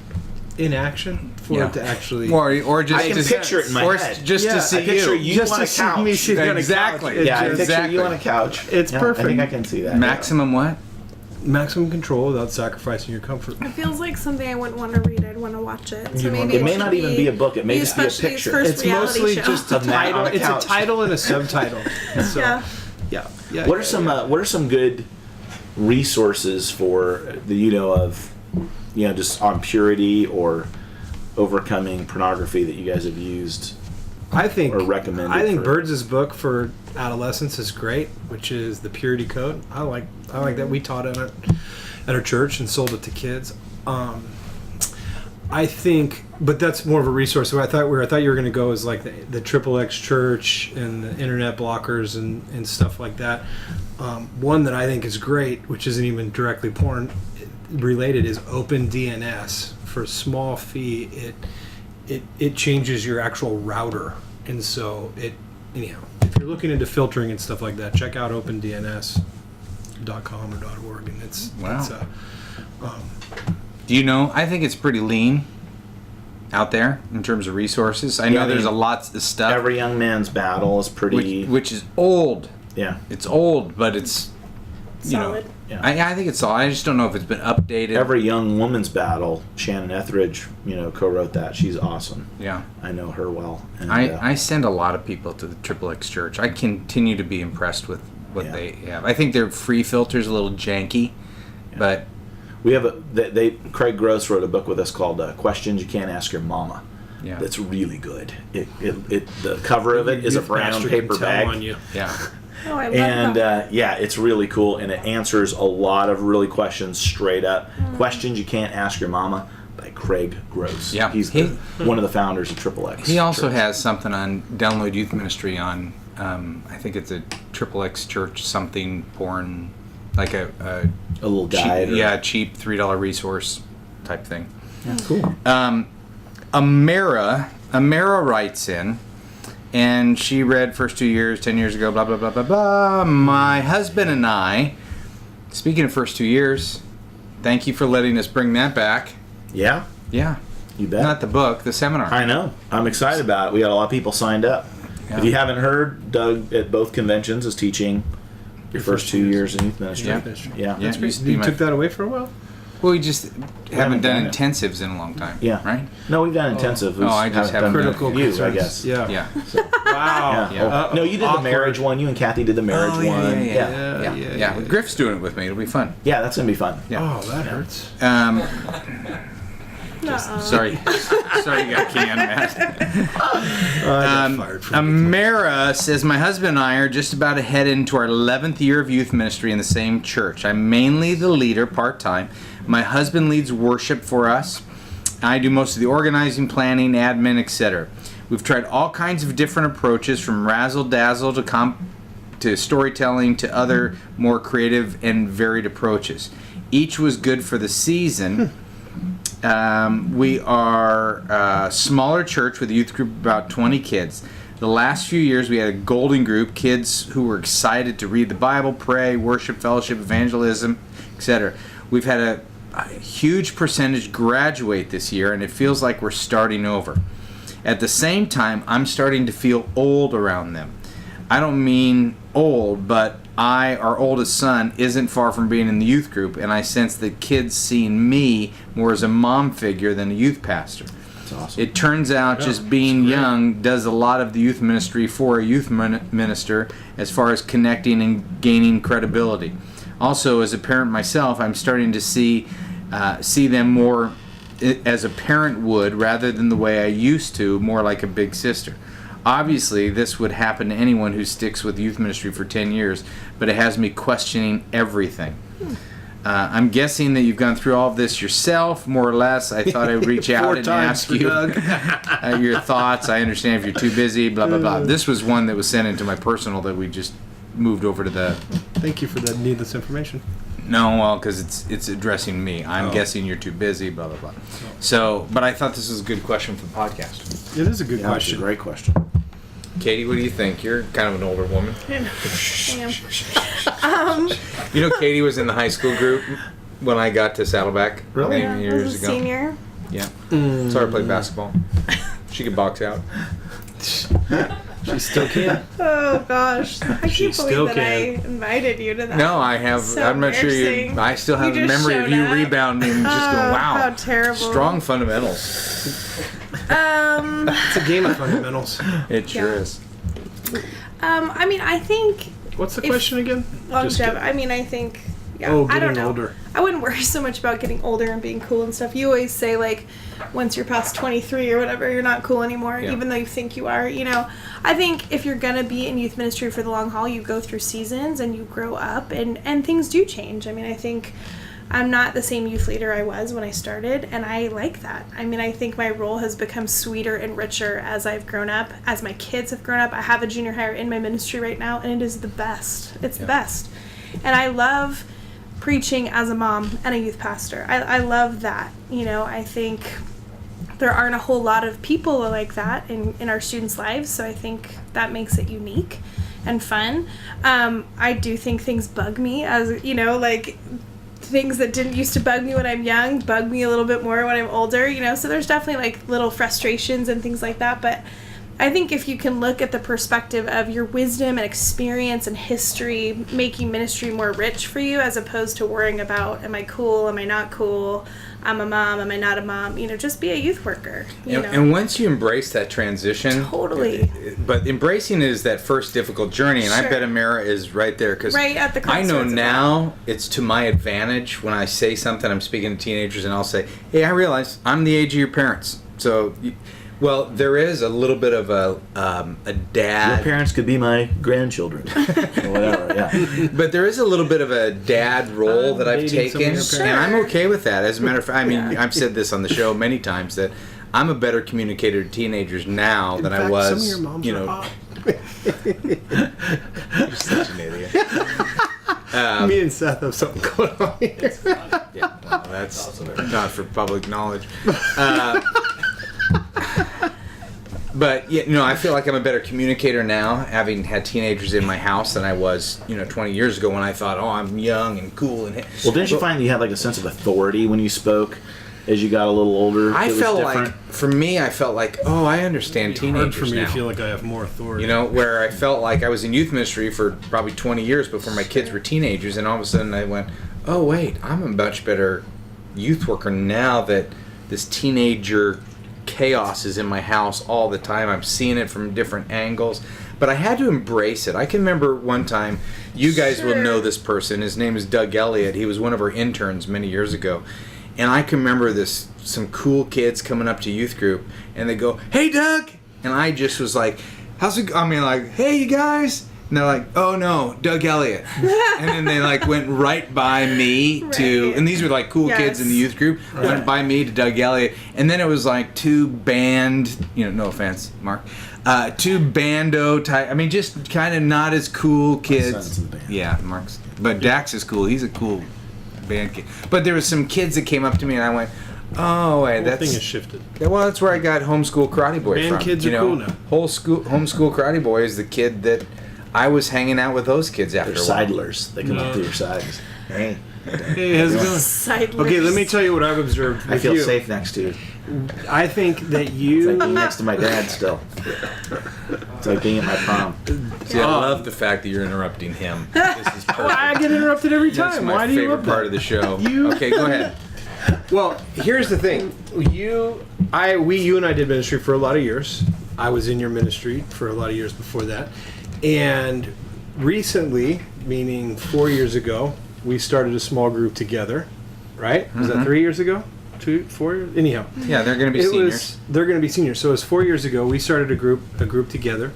in action for it to actually.
or just
I can
to
picture it in my
or
head.
just
Yeah,
to
I
see
picture
you.
you
just
on
to
a
see
couch.
me sitting on a couch.
Exactly.
It
Yeah, I
just-
picture
Exactly.
you on a couch.
It's
Yeah,
perfect.
I think I can see that.
Maximum what?
Maximum control without sacrificing your comfort.
It feels like something I wouldn't want to read. I'd want to watch it. So
You
maybe
want-
It may not even be a book. It may
be
just be a
especially his
picture.
first
It's
reality
mostly
show.
just a
Of Matt
title.
on a
It's a
couch.
title and a subtitle. So,
yeah.
yeah.
What are some good resources for the of just on purity or overcoming pornography that you guys have used?
I think
or recommended
I think
for-
Birds' book for adolescents is great, which is the Purity Code. I like that. We taught it at our church and sold it to kids. I think, but that's more of a resource. So I thought you were going to go as like the Triple X Church and the internet blockers and stuff like that. One that I think is great, which isn't even directly porn related, is OpenDNS. For a small fee, it changes your actual router, and so if you're looking into filtering and stuff like that, check out OpenDNS.com or .org, and it's
Do you know? I think it's pretty lean out there in terms of resources. I know there's a lot of stuff.
Every Young Man's Battle is pretty.
Which is old.
Yeah.
It's old, but it's
Solid.
Yeah.
I think it's solid. I just don't know if it's been updated.
Every Young Woman's Battle, Shannon Etheridge, co-wrote that. She's awesome.
Yeah.
I know her well. And,
I send a lot of people to the Triple X Church. I continue to be impressed with what they have. I think their free filter's a little janky, but
we have Craig Gross wrote a book with us called Questions You Can't Ask Your Mama.
yeah.
That's really good. The cover of it is a brown
Pastor
paper
can tell
bag.
on you.
Yeah.
Oh, I love
And
that.
it's really cool, and it answers a lot of really questions straight up. Questions You Can't Ask Your Mama by Craig Gross.
Yeah.
He's one of the founders of Triple X.
He also has something on Download Youth Ministry on, I think it's a Triple X Church something porn, like a
little guide.
cheap $3 resource type thing.
Yeah, cool.
Amara writes in, and she read first 2 years, 10 years ago, blah, blah, blah, blah, blah. My husband and I, speaking of first 2 years, thank you for letting us bring that back.
Yeah,
Yeah.
you bet.
Not the book, the seminar.
I know. I'm excited about it. We got a lot of people signed up.
Yeah.
If you haven't heard, Doug at both conventions is teaching your first 2 years in youth ministry.
Yeah.
Yeah.
Yeah, it used to be
You
my-
took that away for a while?
Well, we just haven't done
done it.
intensives in a long time.
Yeah.
Right?
No, we've done intensive. We
I just haven't
done
done
Critical
you, I
concerns.
guess.
Yeah.
Yeah.
Wow.
Yeah. No, you did the
awkward.
marriage one. You and Kathy did the marriage one.
Yeah.
Yeah.
Griff's doing it with me. It'll be fun.
Yeah, that's gonna be fun.
Yeah.
Oh, that hurts.
Sorry you got canned, Matt.
I got fired from
Amara says, my husband and I are just about to head into our 11th year of youth ministry in the same church. I'm mainly the leader part-time. My husband leads worship for us. I do most of the organizing, planning, admin, etc. We've tried all kinds of different approaches, from razzle-dazzle to storytelling to other more creative and varied approaches. Each was good for the season. We are a smaller church with a youth group of about 20 kids. The last few years we had a golden group, kids who were excited to read the Bible, pray, worship, fellowship, evangelism, etc. We've had a huge percentage graduate this year, and it feels like we're starting over. At the same time, I'm starting to feel old around them. I don't mean old, but our oldest son, isn't far from being in the youth group, and I sense that kids seeing me more as a mom figure than a youth pastor.
That's awesome.
It turns out just being young does a lot of the youth ministry for a youth minister as far as connecting and gaining credibility. Also, as a parent myself, I'm starting to see them more as a parent would, rather than the way I used to, more like a big sister. Obviously, this would happen to anyone who sticks with youth ministry for 10 years, but it has me questioning everything. I'm guessing that you've gone through all of this yourself, more or less. I thought I'd reach out
4
and
times
ask
for
you
Doug.
your thoughts. I understand if you're too busy, blah, blah, blah. This was one that was sent into my personal that we just moved over to the...
Thank you for that needless information.
No, well, because it's addressing me. I'm guessing you're too busy, blah, blah, blah. So, but I thought this was a good question for the podcast.
It is a good
Yeah, that's a
question.
great question.
Katie, what do you think? You're kind of an older woman.
Damn.
You know, Katie was in the high school group when I got to Saddleback
Really?
Yeah,
many
I
years
was a
ago.
senior.
Yeah. Saw her play basketball. She could box out.
She still can.
Oh gosh, I
She
can't
still
believe that I
can.
invited you to that.
No, I have.
So
I'm not sure you.
embarrassing.
I still have
You
a
just
memory of
showed
you
up.
rebounding and just going,
Oh,
wow.
how terrible.
Strong fundamentals.
It's a game of fundamentals.
It sure
Yeah.
is.
I mean, I think
What's the
If-
question again? Just
longevity. I mean, I think. Yeah,
Oh,
I don't
getting
know.
older.
I wouldn't worry so much about getting older and being cool and stuff. You always say like, once you're past 23 or whatever, you're not cool anymore,
Yeah.
even though you think you are. You know, I think if you're gonna be in youth ministry for the long haul, you go through seasons and you grow up, and things do change. I mean, I think I'm not the same youth leader I was when I started, and I like that. I mean, I think my role has become sweeter and richer as I've grown up, as my kids have grown up. I have a junior hire in my ministry right now, and it is the best. It's the best. And I love preaching as a mom and a youth pastor. I love that. You know, I think there aren't a whole lot of people like that in our students' lives, so I think that makes it unique and fun. I do think things bug me, as you know, like things that didn't used to bug me when I'm young bug me a little bit more when I'm older, you know, so there's definitely like little frustrations and things like that. But I think if you can look at the perspective of your wisdom and experience and history making ministry more rich for you, as opposed to worrying about, am I cool, am I not cool, I'm a mom, am I not a mom, you know, just be a youth worker, you know.
And once you embrace that transition,
Totally.
But embracing it is that first difficult journey, and I
Sure.
bet Amira is right there, because
Right at the
I know
crossroads of
now it's to my advantage when I say something. I'm speaking to teenagers, and I'll say, "Hey, I realize I'm the age of your parents." So, well, there is a little bit of a dad.
Your parents could be my grandchildren, or whatever. Yeah.
But there is a little bit of a dad role
I'm
that I've
dating some of
taken,
your parents.
and I'm okay with that. As a matter of fact, I mean,
Yeah.
I've said this on the show many times that I'm a better communicator to teenagers now than I
fact,
was.
some of your moms
you
are
know,
hot.
you're such an idiot.
Me and Seth have something going on here.
Yeah, well, that's not for public knowledge. But yeah, I feel like I'm a better communicator now, having had teenagers in my house, than I was, 20 years ago when I thought, oh, I'm young and cool and.
Well, didn't you find you had like a sense of authority when you spoke as you got a little older?
I
It was
felt
different?
like, for me, I felt like, oh, I understand
Hard
teenagers
for me
now.
to feel like I have more authority.
Where I felt like I was in youth ministry for probably 20 years before my kids were teenagers, and all of a sudden I went, oh, wait, I'm a much better youth worker now that this teenager chaos is in my house all the time. I'm seeing it from different angles. But I had to embrace it. I can remember one time, you guys will
Sure.
know this person. His name is Doug Elliott. He was one of our interns many years ago. And I can remember some cool kids coming up to youth group, and they go, hey, Doug! And I just was like, hey, you guys! And they're like, oh no, Doug Elliott. And then they went right by me to,
Right.
and these were cool kids in the
Yes.
youth group, went by me to Doug Elliott. And then it was two band, no offense, Mark, two bando type, just kind of not as cool
son's
kids.
in the band.
Yeah, Mark's, but Dax is cool. He's a cool band kid. But there was some kids that came up to me, and I went, oh, wait,
The whole thing has
that's...
shifted.
Well, that's where I got Homeschool Karate Boy
Band
from.
kids are cool now.
Homeschool Karate Boy is the kid that I was hanging out with those kids after
They're
a while.
sidlers. They come up through your sides. Hey,
Hey, how's it going?
Sideless.
Okay, let me tell you what I've observed with
I feel
you.
safe next to you.
I think that
It's
you...
like being next to my dad still. It's like being at my prom.
See, I love the fact that you're interrupting him. This is perfect.
I get interrupted every
That's
time.
my
Why do you
favorite
love
part
that?
of the show.
You-
Okay, go ahead.
Well, here's the thing. You and I did ministry for a lot of years. I was in your ministry for a lot of years before that. And recently, meaning 4 years ago, we started a small group together. Right? Was that 3 years ago? 2, 4 years? Anyhow.
Yeah, they're going to be seniors.
They're going to be seniors. So it was 4 years ago. We started a group together,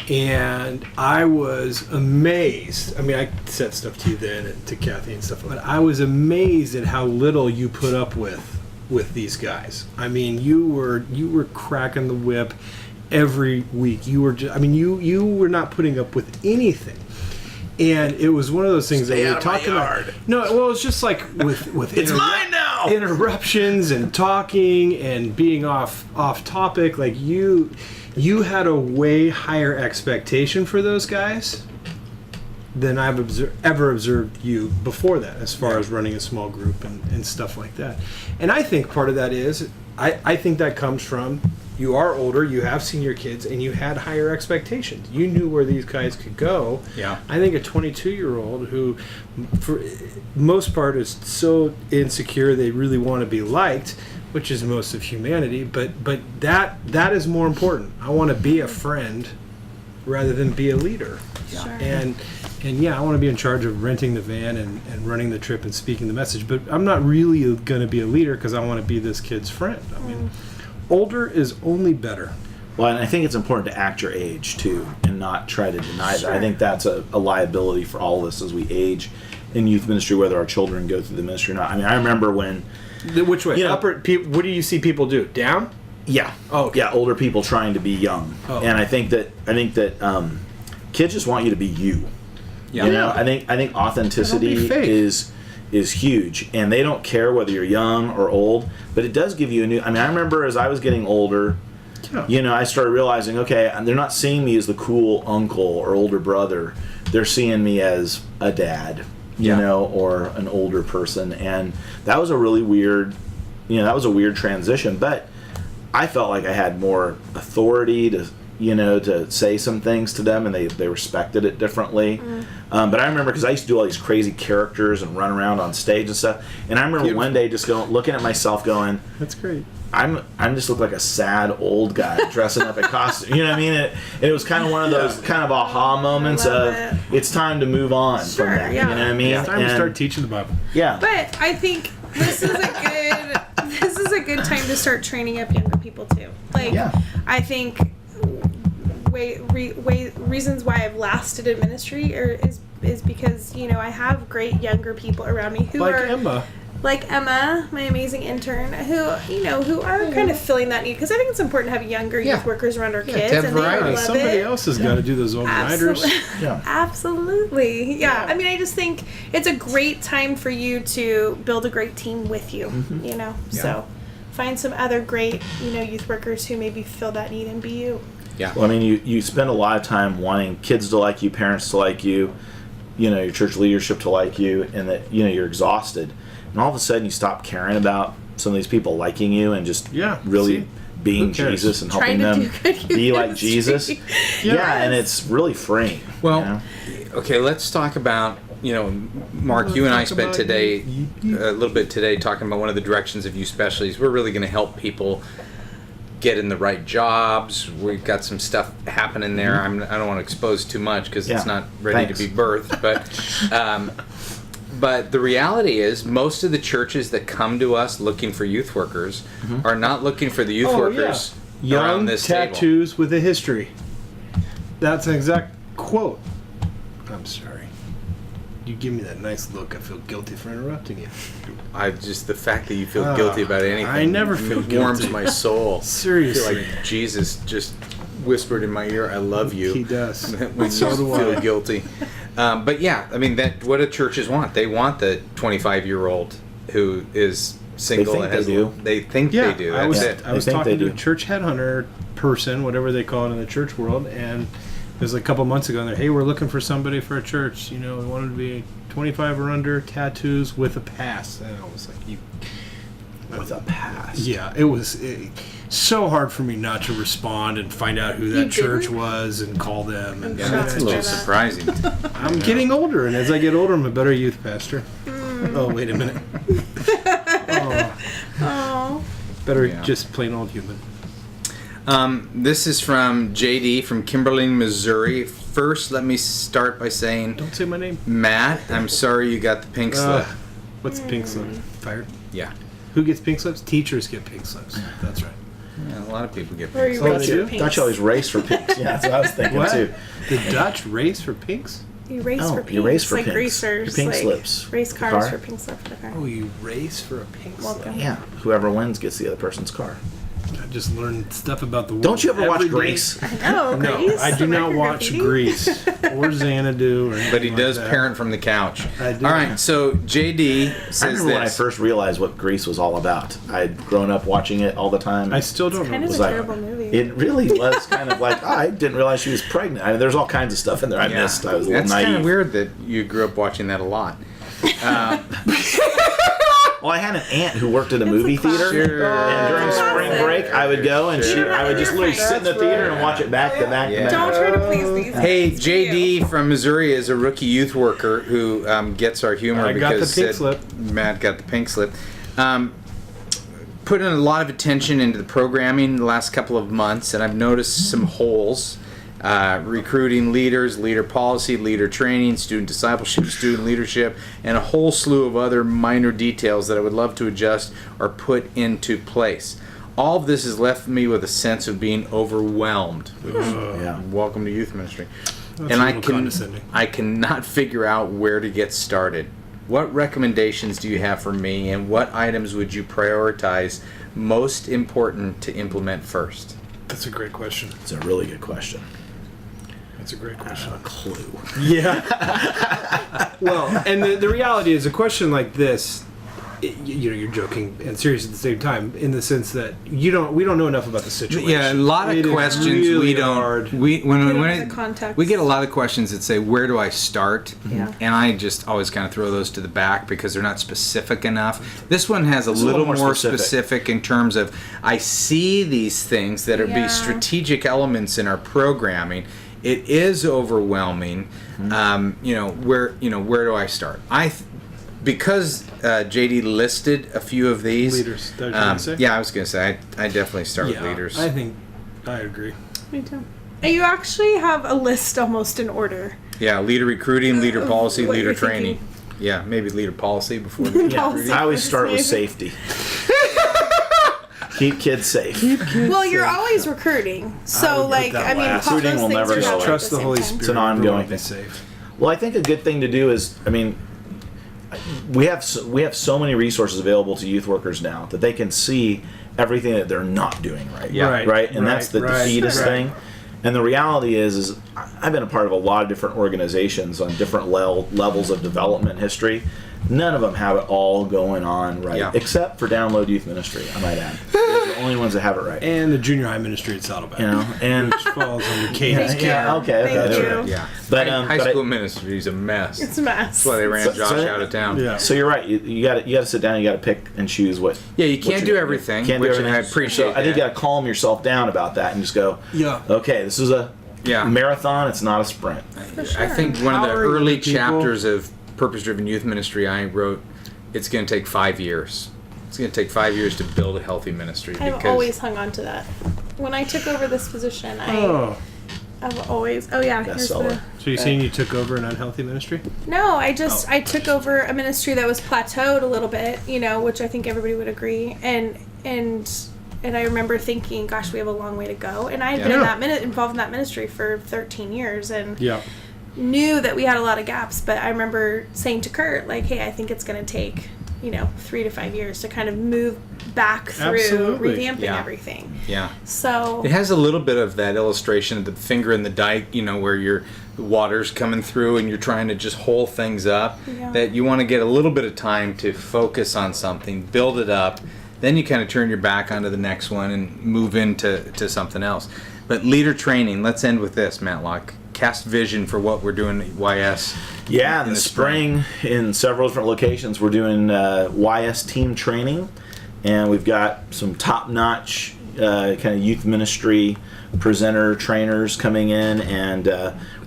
and I was amazed. I said stuff to you then and to Kathy and stuff, but I was amazed at how little you put up with these guys. You were cracking the whip every week. You were just, you were not putting up with anything. And it was one of those things that we were talking about. No, well, it's just like with
It's mine now!
interruptions and talking and being off topic. Like you had a way higher expectation for those guys than I've ever observed you before that, as far as running a small group and stuff like that. And I think part of that is I think that comes from you are older, you have senior kids, and you had higher expectations. You knew where these guys could go.
Yeah.
I think a 22-year-old who, for most part, is so insecure they really want to be liked, which is most of humanity. But that is more important. I want to be a friend rather than be a leader.
Sure.
And yeah, I want to be in charge of renting the van and running the trip and speaking the message. But I'm not really going to be a leader because I want to be this kid's friend. Older is only better.
Well, and I think it's important to act your age too, and not try to deny that. I think that's a liability for all of us as we age in youth ministry, whether our children go through the ministry or not. I mean, I remember when,
Which way?
You know-
What do you see people do? Down?
yeah,
Oh, okay.
yeah, older people trying to be young,
Oh.
and I think that kids just want you to be you.
Yeah.
You know, I think authenticity
Don't be fake.
is huge, and they don't care whether you're young or old, but it does give you a new. I mean, I remember as I was getting older,
Yeah.
you know, I started realizing, okay, they're not seeing me as the cool uncle or older brother; they're seeing me as a dad, you
Yeah.
know, or an older person, and that was a really weird, that was a weird transition, but I felt like I had more authority to say some things to them, and they respected it differently. But I remember, because I used to do all these crazy characters and run around on stage and stuff, and I remember one day just looking at myself going,
That's great.
I'm just look like a sad old guy dressing up in costume. You know what I mean? It was kind of one of those kind of aha moments
love
of
it.
it's time to move on
Sure,
from that.
yeah.
You know what I mean?
It's time to
And-
start teaching the Bible.
Yeah.
But I think this is a good time to start training up younger people too. Like,
Yeah.
I think reasons why I've lasted in ministry is because I have great younger people around me who
Like
are
Emma.
like Emma, my amazing intern, who are kind of filling that need, because I think it's important to have younger
Yeah.
youth workers around our
Yeah,
kids,
to have
and they
variety.
love
Somebody
it.
else has got to do those overriders.
Yeah.
Absolutely. Yeah. I mean, I just think it's a great time for you to build a great team with you, So find some other great, youth workers who maybe fill that need and be you.
Yeah.
Well, I mean, you spend a lot of time wanting kids to like you, parents to like you, your church leadership to like you, and that, you're exhausted. And all of a sudden you stop caring about some of these people liking you and just really
see?
being
Who cares?
Jesus and
Trying
helping
to
them
do good
be like
ministry.
Jesus. Yeah, and it's really freeing.
Well, okay, let's talk about, Mark, you and I spent today, a little bit today, talking about one of the directions of youth specialties. We're really going to help people get in the right jobs. We've got some stuff happening there. I don't want to expose too much because
Yeah,
it's not ready
thanks.
to be birthed. But the reality is, most of the churches that come to us looking for youth workers are not looking for the youth workers around
Young
this table.
tattoos with a history. That's an exact quote. I'm sorry. You give me that nice look. I feel guilty for interrupting you.
The fact that you feel guilty about anything.
I never feel
warms
guilty.
my soul.
Seriously.
I feel like Jesus just whispered in my ear, "I love you."
He does.
when
So
you
do
feel
I.
guilty. But yeah, I mean, what do churches want? They want the 25-year-old who is single
think
and
they
has.
do.
They think
Yeah,
they do.
I was
That's it.
I was
They think
talking
they
to a
do.
church headhunter person, whatever they call it in the church world, and it was a couple months ago. And they're, hey, we're looking for somebody for a church. We wanted to be 25 or under, tattoos with a pass. And I was like,
With a pass.
yeah, it was so hard for me not to respond and find out who that
You
church
didn't?
was and call them. And
Yeah,
Sure.
that's a little
Yeah.
surprising.
I'm getting older, and as I get older, I'm a better youth pastor. Oh, wait a minute. Oh,
Oh,
better
Yeah.
just plain old human.
This is from JD from Kimberly, Missouri. First, let me start by saying,
Don't say my name.
Matt, I'm sorry you got the pink slip.
What's the pink slip? Fired?
Yeah.
Who gets pink slips? Teachers get pink slips. That's right.
Yeah, a lot of people get
Or
pink
you
slips.
race
they
for
do?
pinks.
Dutch always race for pinks. Yeah, that's what I was thinking
What?
too.
The Dutch race for pinks?
You race
Oh,
for
you
pinks.
race for
like
pinks.
racers.
Your pink
like
slips.
Race
The
cars
car?
for pink slip for the car.
Oh, you race for a pink slip.
Welcome.
Yeah, whoever wins gets the other person's car.
I just learned stuff about the world.
Don't you ever watch
every day.
Grease?
No,
No,
Grease.
I do not
American
watch
Graffiti?
Grease or Xanadu or anything
But he
like
does
that.
parent from the couch.
I do.
All right, so JD
I
says
remember when I
this.
first realized what Grease was all about. I'd grown up watching it all the time.
I still don't
Kind
know.
of
was
a
like-
terrible movie.
It really was kind of like, I didn't realize she was pregnant. I mean, there's all kinds of stuff in there I
Yeah.
missed. I was a little
That's kind
naive.
of weird that you grew up watching that a lot.
Well, I had an aunt who worked at a movie theater,
Sure.
and during spring break, I would go and I would just literally sit in the theater and watch it back to back to
Yeah.
back.
Don't try to please these.
Hey,
It's for you.
JD from Missouri is a rookie youth worker who gets our humor
I got the
because
pink slip.
Matt got the pink slip. Put in a lot of attention into the programming the last couple of months, and I've noticed some holes. Recruiting leaders, leader policy, leader training, student discipleship, student leadership, and a whole slew of other minor details that I would love to adjust or put into place. all of this has left me with a sense of being overwhelmed. Which,
Yeah.
welcome to youth ministry.
That's
And
a little condescending.
I cannot figure out where to get started. What recommendations do you have for me, and what items would you prioritize most important to implement first?
That's a great question.
It's a really good question.
That's a great question.
Clue.
Yeah. Well, and the reality is, a question like this, you're joking and serious at the same time, in the sense that we don't know enough about the situation.
Yeah, a lot of
It is
questions
really
we don't.
hard.
We
don't have the context.
we get a lot of questions that say, "Where do I start?"
Yeah.
And I just always kind of throw those to the back because they're not specific enough. This one has a
a
little
little more
more
specific.
specific in terms of I see these things that are
Yeah.
be strategic elements in our programming. It is overwhelming. Where do I start? Because JD listed a few of these
Leaders, is that what you were gonna say?
Yeah, I was going to say I definitely start with
Yeah,
leaders.
I think I agree.
Me too. You actually have a list almost in order.
Yeah, leader recruiting, leader policy,
what
leader
you're
training.
thinking.
Yeah, maybe leader policy before leader
Yeah.
recruiting.
I always start with
Maybe.
safety. Keep kids safe.
Well, you're always recruiting, so
would put that
both
last.
those
Recruiting will
things
never
are
go
happening
away.
at
Trust the
same
Holy
time.
Spirit.
It's an ongoing
Everyone be
thing.
safe.
Well, I think a good thing to do is, we have so many resources available to youth workers now that they can see everything that they're not doing right.
Yeah.
Right. And that's the defeatist
Sure.
thing. And the reality is I've been a part of a lot of different organizations on different levels of development history. None of them have it all going on right,
Yeah.
except for Download Youth Ministry. I might add, they're the only ones that have it right.
And the junior high ministry at Saddleback,
You know, and
which falls under Katie's
Thank
care.
yeah, okay,
Thank
that's
you.
right.
Yeah,
But,
high
but I-
school ministry is a mess.
It's a mess.
That's why they ran
So-
Josh
so-
out of town.
Yeah.
So you're right. You got to sit down. You got to pick and choose what.
Yeah, you
what
can't
you're
do
doing.
everything,
Can't do
which
everything.
I appreciate
So I think you
that.
got to calm yourself down about that and just go.
Yeah.
Okay, this is a
Yeah.
marathon. It's not a sprint.
For sure.
I think one of the
Empowering
early
people.
chapters of purpose-driven youth ministry I wrote, it's going to take 5 years. It's going to take 5 years to build a healthy ministry.
I've always hung on to that. When I took over this position,
Oh,
I've always. Oh yeah, here's
Bestseller.
the.
so you're saying you took over an unhealthy ministry?
No, I took over a ministry that was plateaued a little bit, which I think everybody would agree. And I remember thinking, gosh, we have a long way to go. And I had been in that involved in that ministry for 13 years and
Yeah.
knew that we had a lot of gaps. But I remember saying to Kurt, like, hey, I think it's going to take 3 to 5 years to kind of move back through
Absolutely.
revamping
Yeah.
everything.
Yeah.
So
It has a little bit of that illustration of the finger in the dike, where the water's coming through and you're trying to just hold things up.
Yeah.
That you want to get a little bit of time to focus on something, build it up, then you kind of turn your back onto the next one and move into something else. But leader training, let's end with this, Matlock. Cast vision for what we're doing at YS.
Yeah, in the spring, in several different locations, we're doing YS team training, and we've got some top-notch kind of youth ministry presenter trainers coming in, and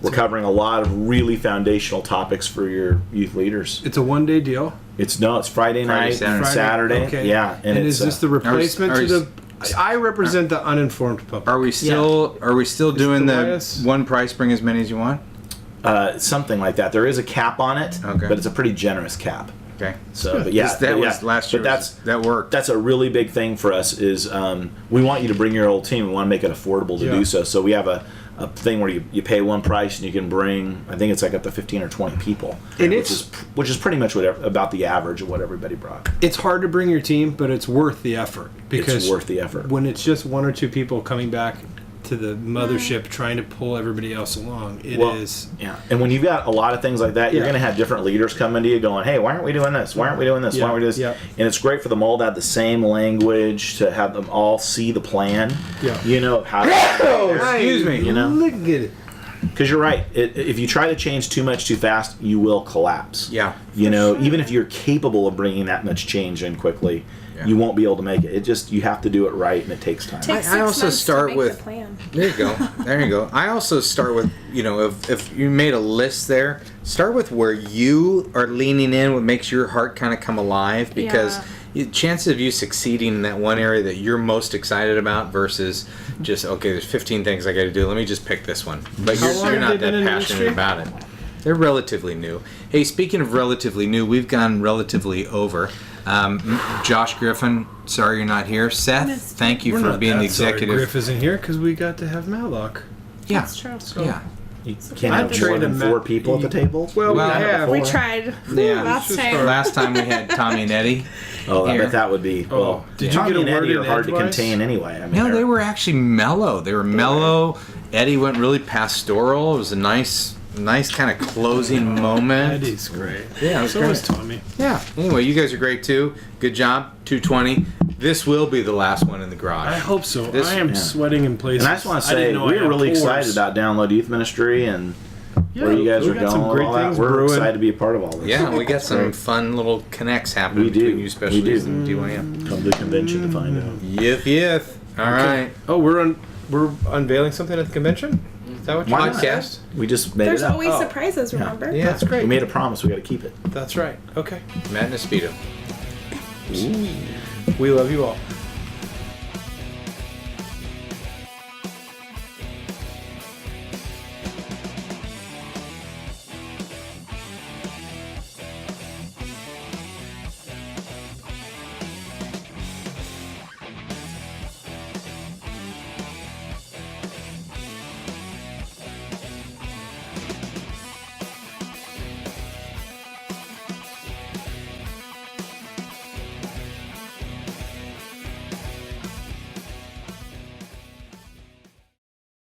we're covering a lot of really foundational topics for your youth leaders.
It's a one-day deal.
It's Friday night,
Saturday.
Saturday.
Okay.
Yeah,
And
it's,
is this the replacement
are
to
we-
the? I represent the uninformed public.
Are we still doing
the
the
YS?
one price, bring as many as you want?
something like that? There is a cap on it,
Okay.
but it's a pretty generous cap.
Okay.
So, but yeah,
That
but
was
yeah.
last year.
But
That worked.
that's a really big thing for us is we want you to bring your old team. We want to make it affordable to
Yeah.
do so. So we have a thing where you pay one price and you can bring, I think it's like up to 15 or 20 people,
And
which is pretty much about the average of what everybody brought.
It's hard to bring your team, but it's worth the effort because
It's worth the effort.
when it's just one or two people coming back to the mothership trying to pull everybody else along, it is.
Yeah, and when you've got a lot of things like that, you're
Yeah.
going to have different leaders coming to you going, hey, why aren't we doing this? Why aren't we doing this?
Yeah,
Why aren't we doing this?
yeah.
And it's great for them all to have the same language, to have them all see the plan,
Yeah.
of how to
Excuse me.
You know?
Look at it.
Because you're right. If you try to change too much too fast, you will collapse.
Yeah.
Even if you're capable of bringing that much change in quickly,
Yeah.
you won't be able to make it. You have to do it right, and it takes time.
takes
I
6
also
months
start
to make
with-
the plan.
There you go. There you go. I also start with, if you made a list there, start with where you are leaning in, what makes your heart kind of come alive, because chances of you succeeding in that one area that you're most excited about versus just, okay, there's 15 things I got to do. Let me just pick this one. But
How long
you're
have
not
they
that
been in
passionate
ministry?
about it. They're relatively new. Hey, speaking of relatively new, we've gone relatively over. Josh Griffin, sorry you're not here. Seth,
Missed
thank you
We're
for
not
being the
that sorry
executive.
Griff isn't here because we got to have Matlock.
Yeah.
That's true.
Yeah.
You can't
I'd
have more
trade
than
a
4
Matt-
people at the table.
Well,
Well,
we have.
We
Before.
tried
Yeah.
last
It's just
time.
hard.
Last time we had Tommy and Eddie.
Oh, I
Here.
bet that would be.
Oh,
Well,
did you
Tommy
get a
and
word
Eddie
in
are hard to
edgewise?
contain anyway. I mean,
No,
they're-
they were actually mellow. They were mellow. Eddie went really pastoral. It was a nice kind of closing moment.
Eddie's great.
Yeah, it was
So
great.
was Tommy.
Yeah. Anyway, you guys are great too. Good job. 220. This will be the last one in the
I
garage.
hope so.
This-
I am
yeah.
sweating in places.
And I just want to
didn't
say
know I
we're
had
really
pores.
excited about Download Youth Ministry and where you guys
we
are
got some
going.
great
All that.
things
We're
brewing.
excited to be a part of all this.
Yeah, we got some
Great.
fun little connects happening
We do.
between you specialties
We do.
and DYM.
Come to the convention to find out.
Yith. All right.
Oh, we're unveiling something at the convention. Is that what you
Why not?
Podcast.
We just made
There's
it up.
always
Oh.
surprises, remember?
Yeah, that's great.
We made a promise. We got to keep it.
That's right. Okay.
Matt and Speedo.
We love you all.